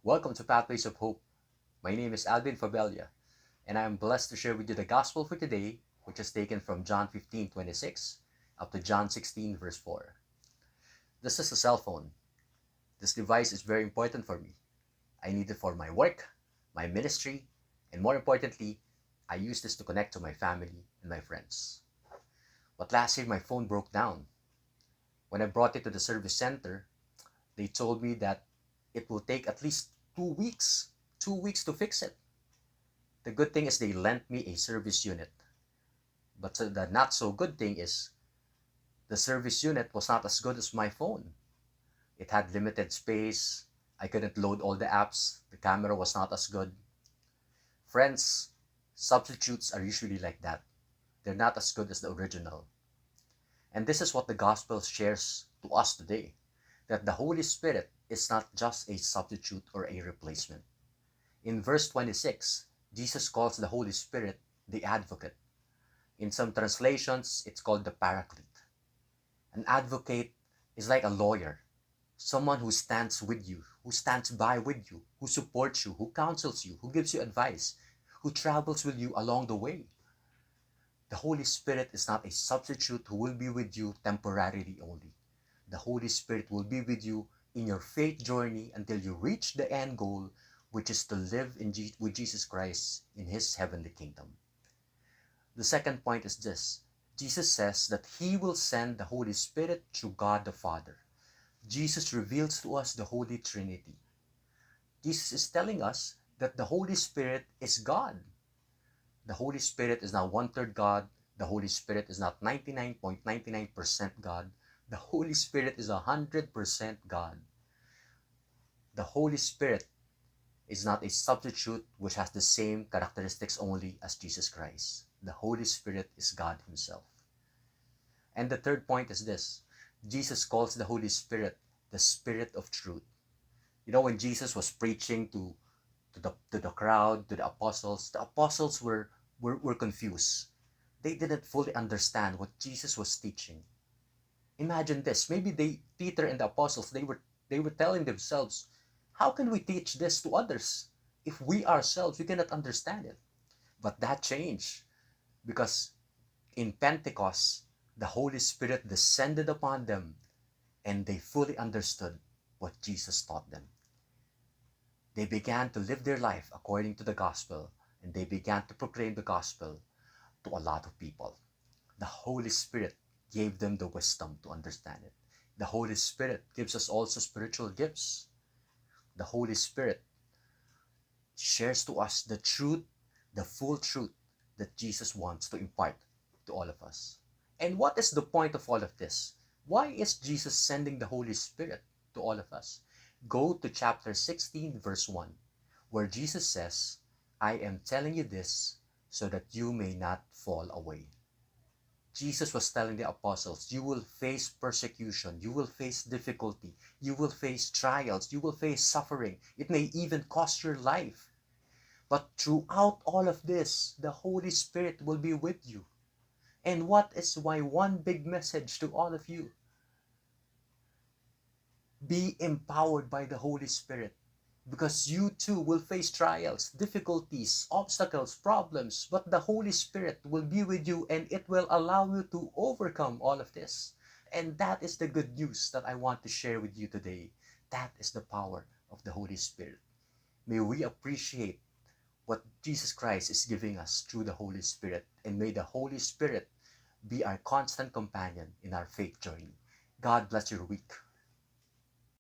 Welcome to Pathways of Hope. My name is Alvin Fabella, and I am blessed to share with you the gospel for today, which is taken from John 15:26 up to John 16, verse 4. This is a cell phone. This device is very important for me. I need it for my work, my ministry, and more importantly, I use this to connect to my family and my friends. But last year, my phone broke down. When I brought it to the service center, they told me that it will take at least 2 weeks, 2 weeks to fix it. The good thing is they lent me a service unit. But the not so good thing is the service unit was not as good as my phone. It had limited space. I couldn't load all the apps. The camera was not as good. Friends, substitutes are usually like that. They're not as good as the original. And this is what the gospel shares to us today, that the Holy Spirit is not just a substitute or a replacement. In verse 26, Jesus calls the Holy Spirit the advocate. In some translations, it's called the paraclete. An advocate is like a lawyer, someone who stands with you, who stands by with you, who supports you, who counsels you, who gives you advice, who travels with you along the way. The Holy Spirit is not a substitute who will be with you temporarily only. The Holy Spirit will be with you in your faith journey until you reach the end goal, which is to live with Jesus Christ in His heavenly kingdom. The second point is this. Jesus says that He will send the Holy Spirit through God the Father. Jesus reveals to us the Holy Trinity. Jesus is telling us that the Holy Spirit is God. The Holy Spirit is not 1/3 God. The Holy Spirit is not 99.99% God. The Holy Spirit is 100% God. The Holy Spirit is not a substitute which has the same characteristics only as Jesus Christ. The Holy Spirit is God Himself. And the third point is this. Jesus calls the Holy Spirit the Spirit of Truth. You know, when Jesus was preaching to the crowd, to the apostles were confused. They didn't fully understand what Jesus was teaching. Imagine this. Maybe Peter and the apostles, they were telling themselves, how can we teach this to others if we ourselves, we cannot understand it? But that changed because in Pentecost, the Holy Spirit descended upon them and they fully understood what Jesus taught them. They began to live their life according to the gospel, and they began to proclaim the gospel to a lot of people. The Holy Spirit gave them the wisdom to understand it. The Holy Spirit gives us also spiritual gifts. The Holy Spirit shares to us the truth, the full truth that Jesus wants to impart to all of us. And what is the point of all of this? Why is Jesus sending the Holy Spirit to all of us? Go to chapter 16, verse 1, where Jesus says, I am telling you this so that you may not fall away. Jesus was telling the apostles, you will face persecution, you will face difficulty, you will face trials, you will face suffering. It may even cost your life. But throughout all of this, the Holy Spirit will be with you. And what is my one big message to all of you? Be empowered by the Holy Spirit, because you too will face trials, difficulties, obstacles, problems, but the Holy Spirit will be with you and it will allow you to overcome all of this. And that is the good news that I want to share with you today. That is the power of the Holy Spirit. May we appreciate what Jesus Christ is giving us through the Holy Spirit, and may the Holy Spirit be our constant companion in our faith journey. God bless your week.